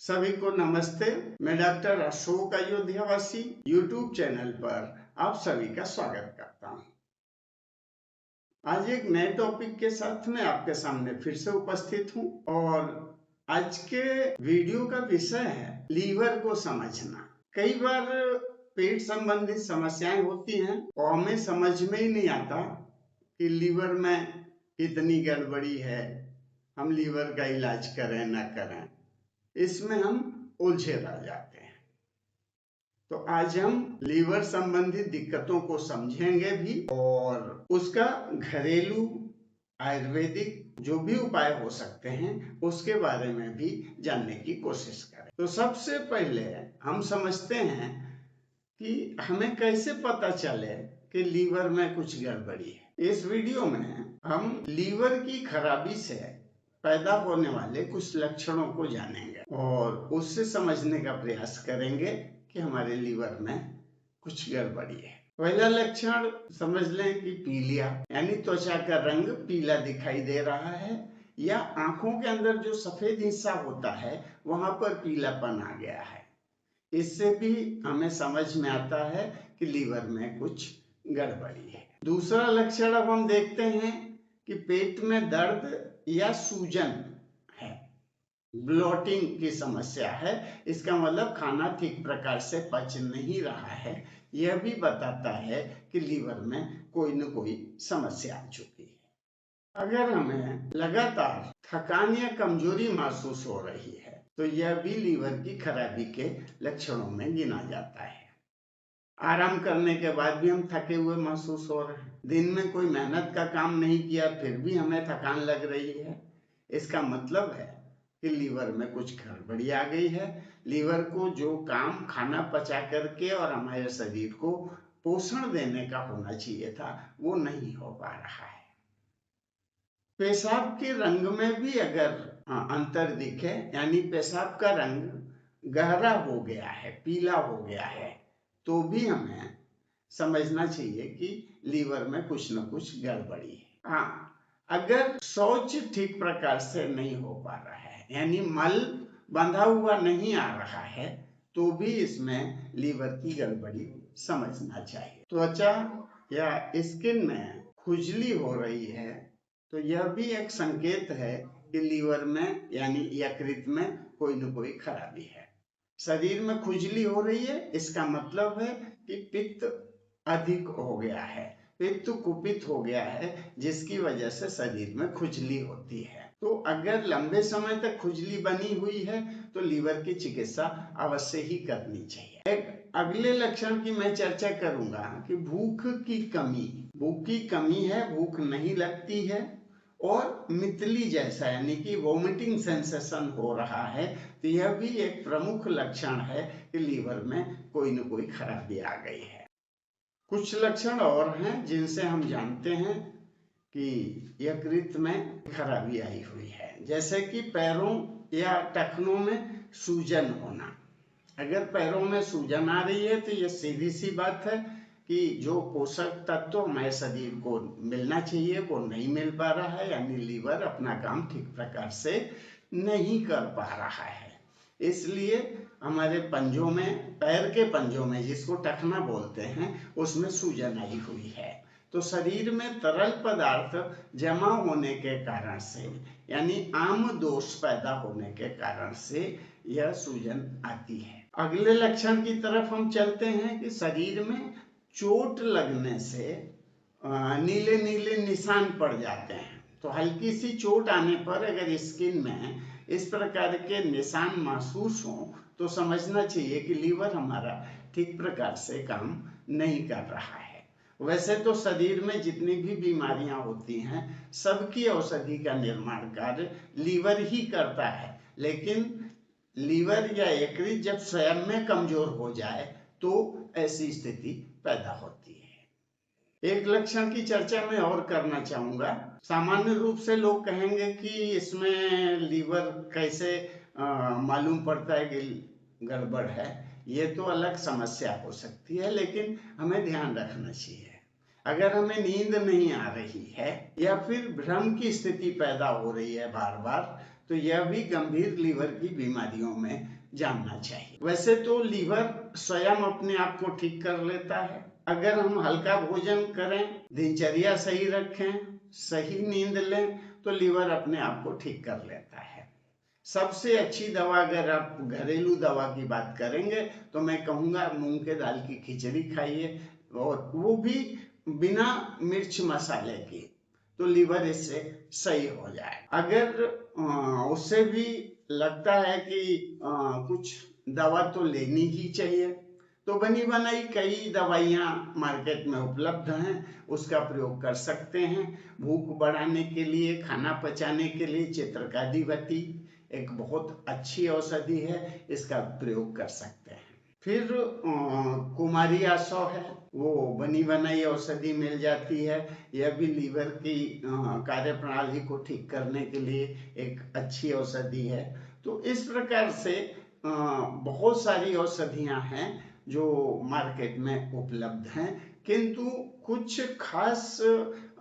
सभी को नमस्ते। मैं डॉक्टर अशोक अयोध्यावासी यूट्यूब चैनल पर आप सभी का स्वागत करता हूं। आज एक नए टॉपिक के साथ मैं आपके सामने फिर से उपस्थित हूं और आज के वीडियो का विषय है लीवर को समझना। कई बार पेट संबंधित समस्याएं होती हैं और हमें समझ में ही नहीं आता कि लीवर में कितनी गड़बड़ी है, हम लीवर का इलाज करें ना करें, इसमें हम उलझे रह जाते हैं। तो आज हम लीवर संबंधित दिक्कतों को समझेंगे भी और उसका घरेलू आयुर्वेदिक जो भी उपाय हो सकते हैं उसके बारे में भी जानने की कोशिश करें। तो सबसे पहले हम समझते हैं कि हमें कैसे पता चले कि लीवर में कुछ गड़बड़ी है। इस वीडियो में हम लीवर की खराबी से पैदा होने वाले कुछ लक्षणों को जानेंगे और उससे समझने का प्रयास करेंगे कि हमारे लीवर में कुछ गड़बड़ी है। पहला लक्षण समझ लें कि पीलिया, यानी त्वचा का रंग पीला दिखाई दे रहा है या आंखों के अंदर जो सफेद हिस्सा होता है वहां पर पीलापन आ गया है। इससे भी हमें समझ में आता है कि लीवर में कुछ गड़बड़ी है। दूसरा लक्षण अब हम देखते हैं कि पेट में दर्द या सूजन है, ब्लोटिंग की समस्या है। इसका मतलब खाना ठीक प्रकार से पच नहीं रहा है। यह भी बताता है कि लीवर में कोई न कोई समस्या आ चुकी है। अगर हमें लगातार थकान या कमजोरी महसूस हो रही है तो यह भी लीवर की खराबी के लक्षणों में गिना जाता है। आराम करने के बाद भी हम थके हुए महसूस हो रहे हैं, दिन में कोई मेहनत का काम नहीं किया फिर भी हमें थकान लग रही है, इसका मतलब है कि लीवर में कुछ गड़बड़ी आ गई है। लीवर को जो काम खाना पचा करके और हमारे शरीर को पोषण देने का होना चाहिए था वो नहीं हो पा रहा है। पेशाब के रंग में भी अगर अंतर दिखे, यानी पेशाब का रंग गहरा हो गया है, पीला हो गया है, तो भी हमें समझना चाहिए कि लीवर में कुछ न कुछ गड़बड़ी है। हाँ, अगर शौच ठीक प्रकार से नहीं हो पा रहा है, यानी मल बंधा हुआ नहीं आ रहा है, तो भी इसमें लीवर की गड़बड़ी समझना चाहिए। त्वचा या स्किन में खुजली हो रही है तो यह भी एक संकेत है कि लीवर में यानी यकृत में कोई न कोई खराबी है। शरीर में खुजली हो रही है, इसका मतलब है कि पित्त अधिक हो गया है, पित्त कुपित हो गया है, जिसकी वजह से शरीर में खुजली होती है। तो अगर लंबे समय तक खुजली बनी हुई है तो लीवर की चिकित्सा अवश्य ही करनी चाहिए। एक अगले लक्षण की मैं चर्चा करूंगा कि भूख की कमी है, भूख नहीं लगती है और मितली जैसा यानी कि वोमिटिंग सेंसेशन हो रहा है, तो यह भी एक प्रमुख लक्षण है कि लीवर में कोई न कोई खराबी आ गई है। कुछ लक्षण और हैं जिनसे हम जानते हैं कि यकृत में खराबी आई हुई है, जैसे कि पैरों या टखनों में सूजन होना। अगर पैरों में सूजन आ रही है तो यह सीधी सी बात है कि जो पोषक तत्व हमारे शरीर को मिलना चाहिए वो नहीं मिल पा रहा है, यानी लीवर अपना काम ठीक प्रकार से नहीं कर पा रहा है। इसलिए हमारे पंजों में, पैर के पंजों में, जिसको टखना बोलते हैं, उसमें सूजन आई हुई है। तो शरीर में तरल पदार्थ जमा होने के कारण से, यानी आम दोष पैदा होने के कारण से यह सूजन आती है। अगले लक्षण की तरफ हम चलते हैं कि शरीर में चोट लगने से नीले नीले निशान पड़ जाते हैं। तो हल्की सी चोट आने पर अगर स्किन में इस प्रकार के निशान महसूस हो तो समझना चाहिए कि लीवर हमारा ठीक प्रकार से काम नहीं कर रहा है। वैसे तो शरीर में जितनी भी बीमारियां होती हैं सबकी औषधि का निर्माण कार्य लीवर ही करता है, लेकिन लीवर या यकृत जब स्वयं में कमजोर हो जाए तो ऐसी स्थिति पैदा होती है। एक लक्षण की चर्चा मैं और करना चाहूंगा। सामान्य रूप से लोग कहेंगे कि इसमें लीवर कैसे मालूम पड़ता है कि गड़बड़ है। ये तो अलग समस्या हो सकती है, लेकिन हमें ध्यान रखना चाहिए। अगर हमें नींद नहीं आ रही है या फिर भ्रम की स्थिति पैदा हो रही है बार बार, तो यह भी गंभीर लीवर की बीमारियों में जानना चाहिए। वैसे तो लीवर स्वयं अपने आप को ठीक कर लेता है। अगर हम हल्का भोजन करें, दिनचर्या सही रखें, सही नींद लें, तो लीवर अपने आप को ठीक कर लेता है। सबसे अच्छी दवा अगर आप घरेलू दवा की बात करेंगे तो मैं कहूँगा मूंग के दाल की खिचड़ी खाइए, और वो भी बिना मिर्च मसाले की, तो लीवर इससे सही हो जाए। अगर उससे भी लगता है कि कुछ दवा तो लेनी ही चाहिए, तो बनी बनाई कई दवाइयाँ मार्केट में उपलब्ध हैं, उसका प्रयोग कर सकते हैं। भूख बढ़ाने के लिए, खाना पचाने के लिए चित्रकादिवती एक बहुत अच्छी औषधि है, इसका प्रयोग कर सकते हैं। फिर कुमारी आसव है, वो बनी बनाई औषधि मिल जाती है। यह भी लीवर की कार्य प्रणाली को ठीक करने के लिए एक अच्छी औषधि है। तो इस प्रकार से बहुत सारी औषधियां हैं जो मार्केट में उपलब्ध हैं, किंतु कुछ खास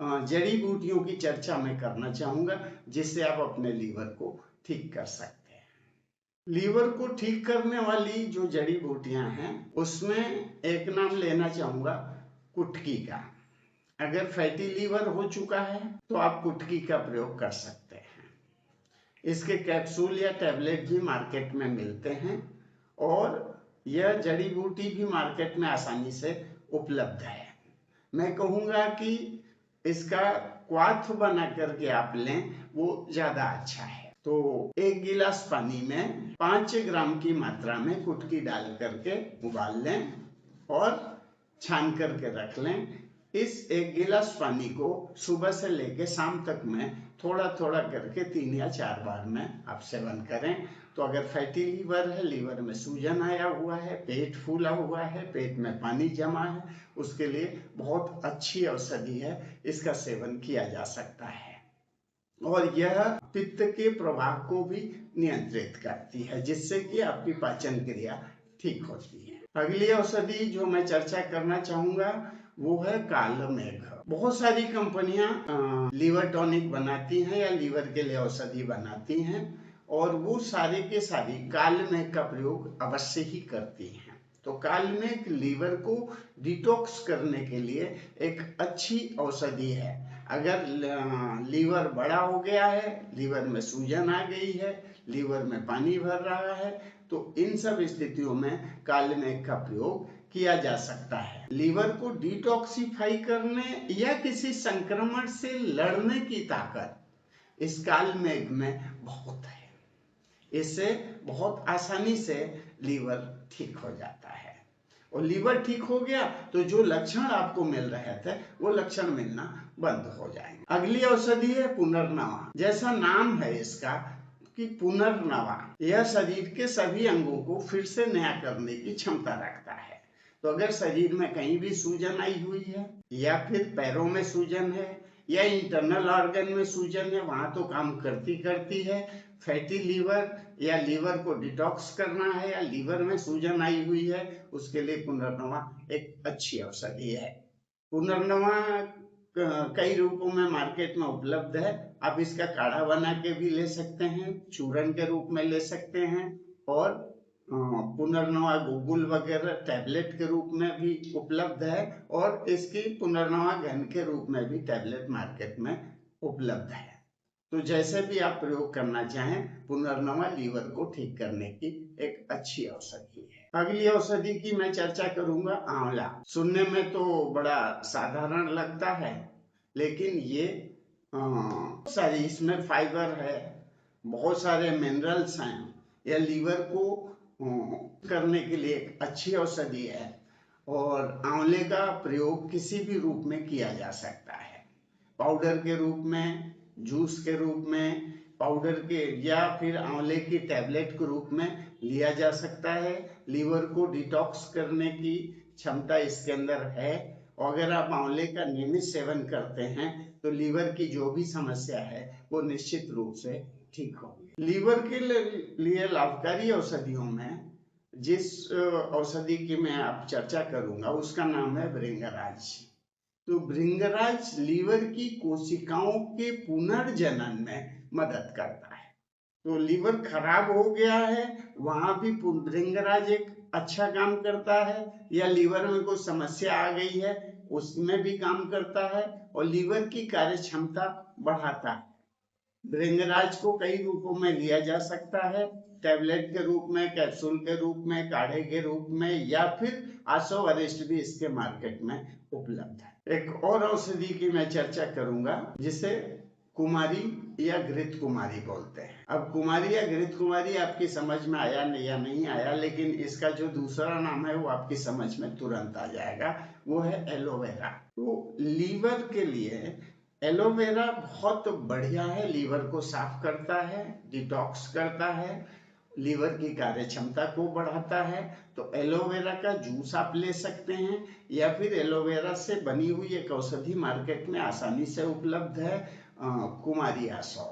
जड़ी बूटियों की चर्चा मैं करना चाहूँगा जिससे आप अपने लीवर को ठीक कर सकते हैं। लीवर को ठीक करने वाली जो जड़ी बूटियां हैं उसमें एक नाम लेना चाहूँगा कुटकी का। अगर फैटी लीवर हो चुका है तो आप कुटकी का प्रयोग कर सकते हैं। इसके कैप्सूल या टैबलेट भी मार्केट में मिलते हैं, और यह जड़ी बूटी भी मार्केट में आसानी से उपलब्ध है। मैं कहूँगा कि इसका क्वाथ बना करके आप लें, वो ज़्यादा अच्छा है। तो 1 गिलास पानी में 5 ग्राम की मात्रा में कुटकी डाल करके उबाल लें और छान करके रख लें। इस 1 गिलास पानी को सुबह से लेकर शाम तक में थोड़ा थोड़ा करके 3 या 4 बार में आप सेवन करें। तो अगर फैटी लीवर है, लीवर में सूजन आया हुआ है, पेट फूला हुआ है, पेट में पानी जमा है, उसके लिए बहुत अच्छी औषधि है, इसका सेवन किया जा सकता है। और यह पित्त के प्रवाह को भी नियंत्रित करती है, जिससे कि आपकी पाचन क्रिया ठीक होती है। अगली औषधि जो मैं चर्चा करना चाहूँगा वो है कालमेघ। बहुत सारी कंपनियां लीवर टॉनिक बनाती हैं या लीवर के लिए औषधि बनाती हैं, और वो सारे के सारी कालमेघ का प्रयोग अवश्य ही करती हैं। तो कालमेघ लीवर को डिटॉक्स करने के लिए एक अच्छी औषधि है। अगर लीवर बड़ा हो गया है, लीवर में सूजन आ गई है, लीवर में पानी भर रहा है, तो इन सब स्थितियों में कालमेघ का प्रयोग किया जा सकता है। लीवर को डिटॉक्सिफाई करने या किसी संक्रमण से लड़ने की ताकत इस कालमेघ में बहुत है। इससे बहुत आसानी से लीवर ठीक हो जाता है, और लीवर ठीक हो गया तो जो लक्षण आपको मिल रहे थे वो लक्षण मिलना बंद हो जाएंगे। अगली औषधि है पुनर्नवा। जैसा नाम है इसका कि पुनर्नवा, यह शरीर के सभी अंगों को फिर से नया करने की क्षमता रखता है। तो अगर शरीर में कहीं भी सूजन आई हुई है, या फिर पैरों में सूजन है, या इंटरनल ऑर्गन में सूजन है, वहां तो काम करती करती है। फैटी लीवर या लीवर को डिटॉक्स करना है, या लीवर में सूजन आई हुई है, उसके लिए पुनर्नवा एक अच्छी औषधि है। पुनर्नवा कई रूपों में मार्केट में उपलब्ध है। आप इसका काढ़ा बना के भी ले सकते हैं, चूरन के रूप में ले सकते हैं, और पुनर्नवा गुगुल वगैरह टैबलेट के रूप में भी उपलब्ध है, और इसकी पुनर्नवा घन के रूप में भी टैबलेट मार्केट में उपलब्ध है। तो जैसे भी आप प्रयोग करना चाहें, पुनर्नवा लीवर को ठीक करने की एक अच्छी औषधि है। अगली औषधि की मैं चर्चा करूंगा आंवला। सुनने में तो बड़ा साधारण लगता है, लेकिन ये सारी इसमें फाइबर है, बहुत सारे मिनरल्स हैं। यह लीवर को करने के लिए एक अच्छी औषधि है, और आंवले का प्रयोग किसी भी रूप में किया जा सकता है। पाउडर के रूप में, जूस के रूप में, पाउडर के, या फिर आंवले की टैबलेट के रूप में लिया जा सकता है। लीवर को डिटॉक्स करने की क्षमता इसके अंदर है, और अगर आप आंवले का नियमित सेवन करते हैं तो लीवर की जो भी समस्या है वो निश्चित रूप से ठीक होगी। लीवर के लिए लाभकारी औषधियों में जिस औषधि की मैं आप चर्चा करूंगा उसका नाम है भृंगराज। तो भृंगराज लीवर की कोशिकाओं के पुनर्जनन में मदद करता है। तो लीवर खराब हो गया है, वहां भी भृंगराज एक अच्छा काम करता है, या लीवर में कोई समस्या आ गई है उसमें भी काम करता है और लीवर की कार्य क्षमता बढ़ाता है। भृंगराज को कई रूपों में लिया जा सकता है, टैबलेट के रूप में, कैप्सूल के रूप में, काढ़े के रूप में, या फिर आसो वरिष्ठ भी इसके मार्केट में उपलब्ध है। एक और औषधि की मैं चर्चा करूंगा जिसे कुमारी या घृत कुमारी बोलते हैं। अब कुमारी या घृत कुमारी आपकी समझ में आया नहीं या नहीं आया, लेकिन इसका जो दूसरा नाम है वो आपकी समझ में तुरंत आ जाएगा, वो है एलोवेरा। तो लीवर के लिए एलोवेरा बहुत बढ़िया है, लीवर को साफ करता है, डिटॉक्स करता है, लीवर की कार्य क्षमता को बढ़ाता है। तो एलोवेरा का जूस आप ले सकते हैं, या फिर एलोवेरा से बनी हुई एक औषधि मार्केट में आसानी से उपलब्ध है, कुमारी आसो,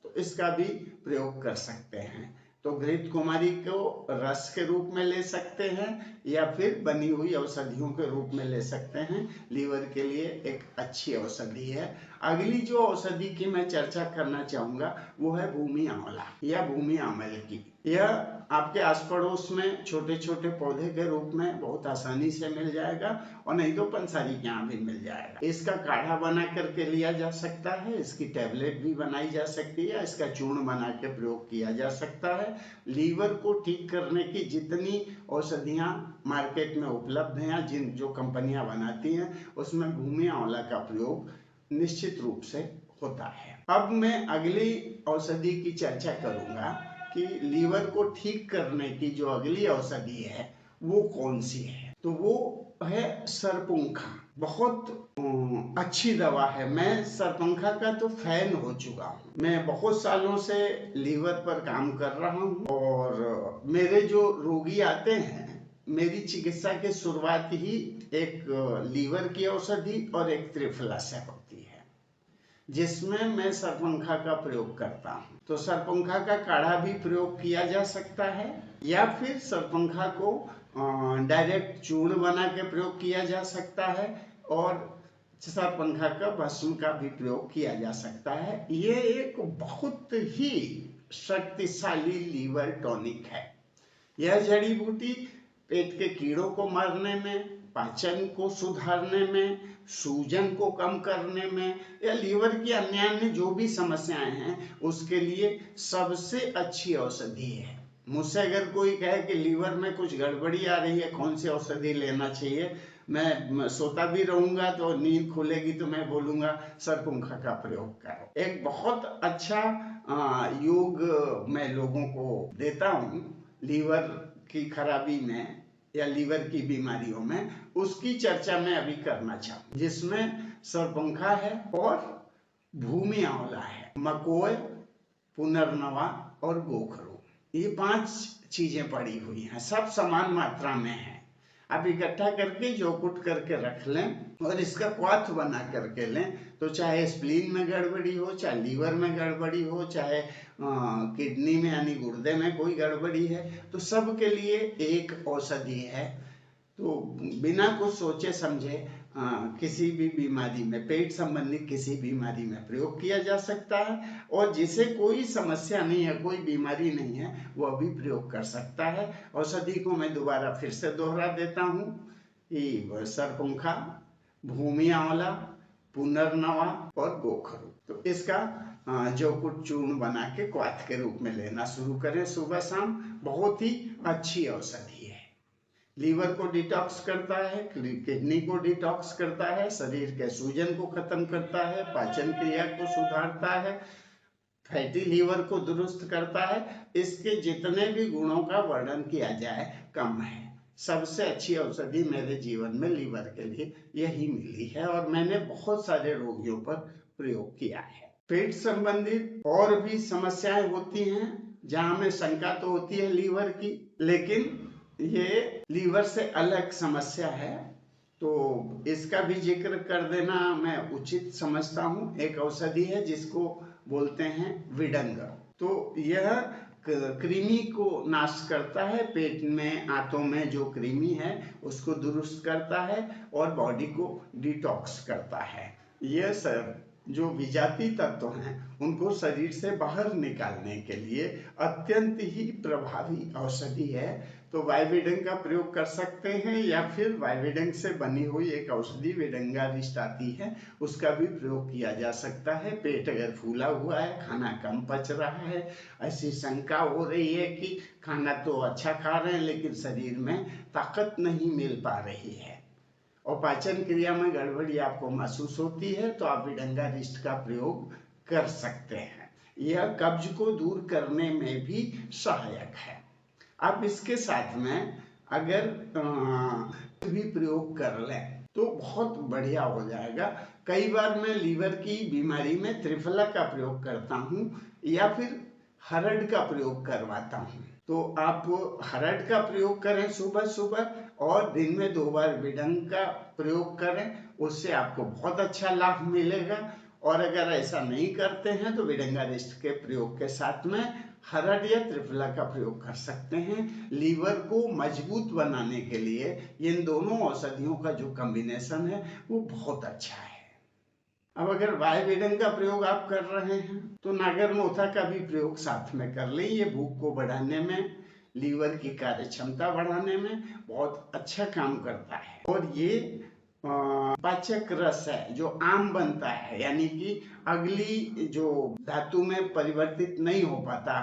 तो इसका भी प्रयोग कर सकते हैं। तो घृत कुमारी को रस के रूप में ले सकते हैं या फिर बनी हुई औषधियों के रूप में ले सकते हैं, लीवर के लिए एक अच्छी औषधि है। अगली जो औषधि की मैं चर्चा करना चाहूंगा वो है भूमि आंवला या भूमि आंवले की। यह आपके आस पड़ोस में छोटे छोटे पौधे के रूप में बहुत आसानी से मिल जाएगा, और नहीं तो पंसारी के यहाँ भी मिल जाएगा। इसका काढ़ा बना करके लिया जा सकता है, इसकी टैबलेट भी बनाई जा सकती है, इसका चूर्ण बना के प्रयोग किया जा सकता है। लीवर को ठीक करने की जितनी औषधियां मार्केट में उपलब्ध हैं, जिन जो कंपनियां बनाती हैं, उसमें भूमि आंवला का प्रयोग निश्चित रूप से होता है। अब मैं अगली औषधि की चर्चा करूंगा कि लीवर को ठीक करने की जो अगली औषधि है वो कौन सी है। तो वो है सरपुंखा। बहुत अच्छी दवा है, मैं सरपंखा का तो फैन हो चुका हूँ। मैं बहुत सालों से लीवर पर काम कर रहा हूँ, और मेरे जो रोगी आते हैं, मेरी चिकित्सा की शुरुआत ही एक लीवर की औषधि और एक त्रिफला से होती है, जिसमें मैं सरपंखा का प्रयोग करता हूँ। तो सरपंखा का काढ़ा भी प्रयोग किया जा सकता है, या फिर सरपंखा को डायरेक्ट चूर्ण बना के प्रयोग किया जा सकता है, और सरपंखा का भस्म का भी प्रयोग किया जा सकता है। ये एक बहुत ही शक्तिशाली लीवर टॉनिक है। यह जड़ी बूटी पेट के कीड़ों को मारने में, पाचन को सुधारने में, सूजन को कम करने में, या लीवर की अन्य जो भी समस्याएं हैं उसके लिए सबसे अच्छी औषधि है। मुझसे अगर कोई कहे कि लीवर में कुछ गड़बड़ी आ रही है, कौन सी औषधि लेना चाहिए, मैं सोता भी रहूंगा तो नींद खुलेगी तो मैं बोलूंगा सरपुंखा का प्रयोग करो। एक बहुत अच्छा योग मैं लोगों को देता हूँ लीवर की खराबी में या लीवर की बीमारियों में, उसकी चर्चा मैं अभी करना चाहूँ, जिसमें सरपंखा है और भूमि आंवला है, मकोय, पुनर्नवा और गोखरू, ये 5 चीजें पड़ी हुई हैं, सब समान मात्रा में है। आप इकट्ठा करके जोकुट करके रख लें और इसका क्वाथ बना करके लें। तो चाहे स्प्लीन में गड़बड़ी हो, चाहे लीवर में गड़बड़ी हो, चाहे किडनी में यानी गुर्दे में कोई गड़बड़ी है, तो सब के लिए एक औषधि है। तो बिना कुछ सोचे समझे किसी भी बीमारी में, पेट संबंधी किसी बीमारी में प्रयोग किया जा सकता है, और जिसे कोई समस्या नहीं है, कोई बीमारी नहीं है, वो भी प्रयोग कर सकता है। औषधि को मैं दोबारा फिर से दोहरा देता हूँ कि सरपुंखा, भूमि आंवला, पुनर्नवा और गोखरू। तो इसका जो कुछ चूर्ण बना के क्वाथ के रूप में लेना शुरू करें सुबह शाम, बहुत ही अच्छी औषधि है। लीवर को डिटॉक्स करता है, किडनी को डिटॉक्स करता है, शरीर के सूजन को खत्म करता है, पाचन क्रिया को सुधारता है, फैटी लीवर को दुरुस्त करता है। इसके जितने भी गुणों का वर्णन किया जाए कम है। सबसे अच्छी औषधि मेरे जीवन में लीवर के लिए यही मिली है, और मैंने बहुत सारे रोगियों पर प्रयोग किया है। पेट संबंधित और भी समस्याएं होती हैं जहां हमें शंका तो होती है लीवर की, लेकिन ये लीवर से अलग समस्या है, तो इसका भी जिक्र कर देना मैं उचित समझता हूँ। एक औषधि है जिसको बोलते हैं विडंग। तो यह कृमि को नाश करता है, पेट में, आंतों में जो कृमि है उसको दुरुस्त करता है और बॉडी को डिटॉक्स करता है। यह जो विजातीय तत्व हैं उनको शरीर से बाहर निकालने के लिए अत्यंत ही प्रभावी औषधि है। तो वाइवेडंग का प्रयोग कर सकते हैं, या फिर वाइवेडंग से बनी हुई एक औषधि वेडंगारिष्ट आती है, उसका भी प्रयोग किया जा सकता है। पेट अगर फूला हुआ है, खाना कम पच रहा है, ऐसी शंका हो रही है कि खाना तो अच्छा खा रहे हैं लेकिन शरीर में ताकत नहीं मिल पा रही है और पाचन क्रिया में गड़बड़ी आपको महसूस होती है, तो आप वेडंगारिष्ट का प्रयोग कर सकते हैं। यह कब्ज को दूर करने में भी सहायक है। आप इसके साथ में अगर भी प्रयोग कर लें तो बहुत बढ़िया हो जाएगा। कई बार मैं लीवर की बीमारी में त्रिफला का प्रयोग करता हूँ या फिर हरड़ का प्रयोग करवाता हूँ। तो आप हरड़ का प्रयोग करें सुबह सुबह और दिन में 2 बार वेडंग का प्रयोग करें, उससे आपको बहुत अच्छा लाभ मिलेगा। और अगर ऐसा नहीं करते हैं तो वेडंगारिष्ट के प्रयोग के साथ में हरड़ या त्रिफला का प्रयोग कर सकते हैं। लीवर को मजबूत बनाने के लिए इन दोनों औषधियों का जो कॉम्बिनेशन है वो बहुत अच्छा है। अब अगर वाइवेडंग का प्रयोग आप कर रहे हैं तो नागरमोथा का भी प्रयोग साथ में कर लें। ये भूख को बढ़ाने में, लीवर की कार्य क्षमता बढ़ाने में बहुत अच्छा काम करता है। और ये पाचक रस है जो आम बनता है, यानी कि अगली जो धातु में परिवर्तित नहीं हो पाता,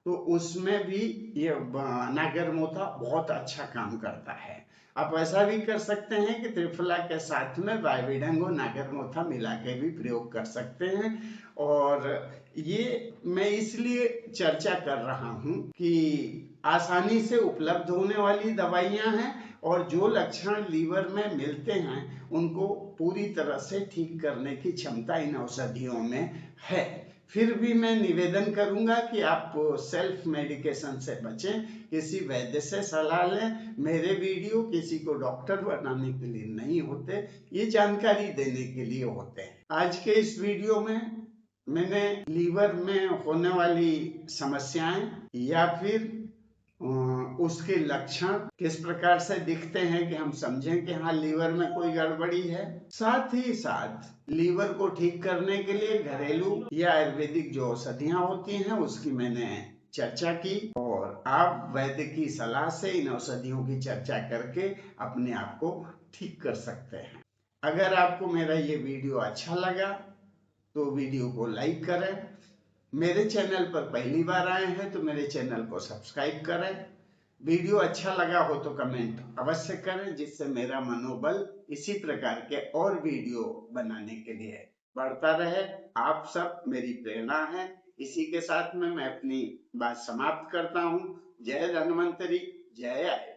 तो उसमें भी ये नागरमोथा बहुत अच्छा काम करता है। आप ऐसा भी कर सकते हैं कि त्रिफला के साथ में वाइवेडंग और नागरमोथा मिला के भी प्रयोग कर सकते हैं। और ये मैं इसलिए चर्चा कर रहा हूँ कि आसानी से उपलब्ध होने वाली दवाइयाँ हैं और जो लक्षण लीवर में मिलते हैं उनको पूरी तरह से ठीक करने की क्षमता इन औषधियों में है। फिर भी मैं निवेदन करूंगा कि आप सेल्फ मेडिकेशन से बचें, किसी वैद्य से सलाह लें। मेरे वीडियो किसी को डॉक्टर बनाने के लिए नहीं होते, ये जानकारी देने के लिए होते हैं। आज के इस वीडियो में मैंने लीवर में होने वाली समस्याएं या फिर उसके लक्षण किस प्रकार से दिखते हैं कि हम समझें कि हाँ लीवर में कोई गड़बड़ी है, साथ ही साथ लीवर को ठीक करने के लिए घरेलू या आयुर्वेदिक जो औषधियां होती हैं उसकी मैंने चर्चा की। और आप वैद्य की सलाह से इन औषधियों की चर्चा करके अपने आप को ठीक कर सकते हैं। अगर आपको मेरा ये वीडियो अच्छा लगा तो वीडियो को लाइक करें। मेरे चैनल पर पहली बार आए हैं तो मेरे चैनल को सब्सक्राइब करें। वीडियो अच्छा लगा हो तो कमेंट अवश्य करें, जिससे मेरा मनोबल इसी प्रकार के और वीडियो बनाने के लिए बढ़ता रहे। आप सब मेरी प्रेरणा है। इसी के साथ में मैं अपनी बात समाप्त करता हूँ। जय धन्वंतरी, जय आय।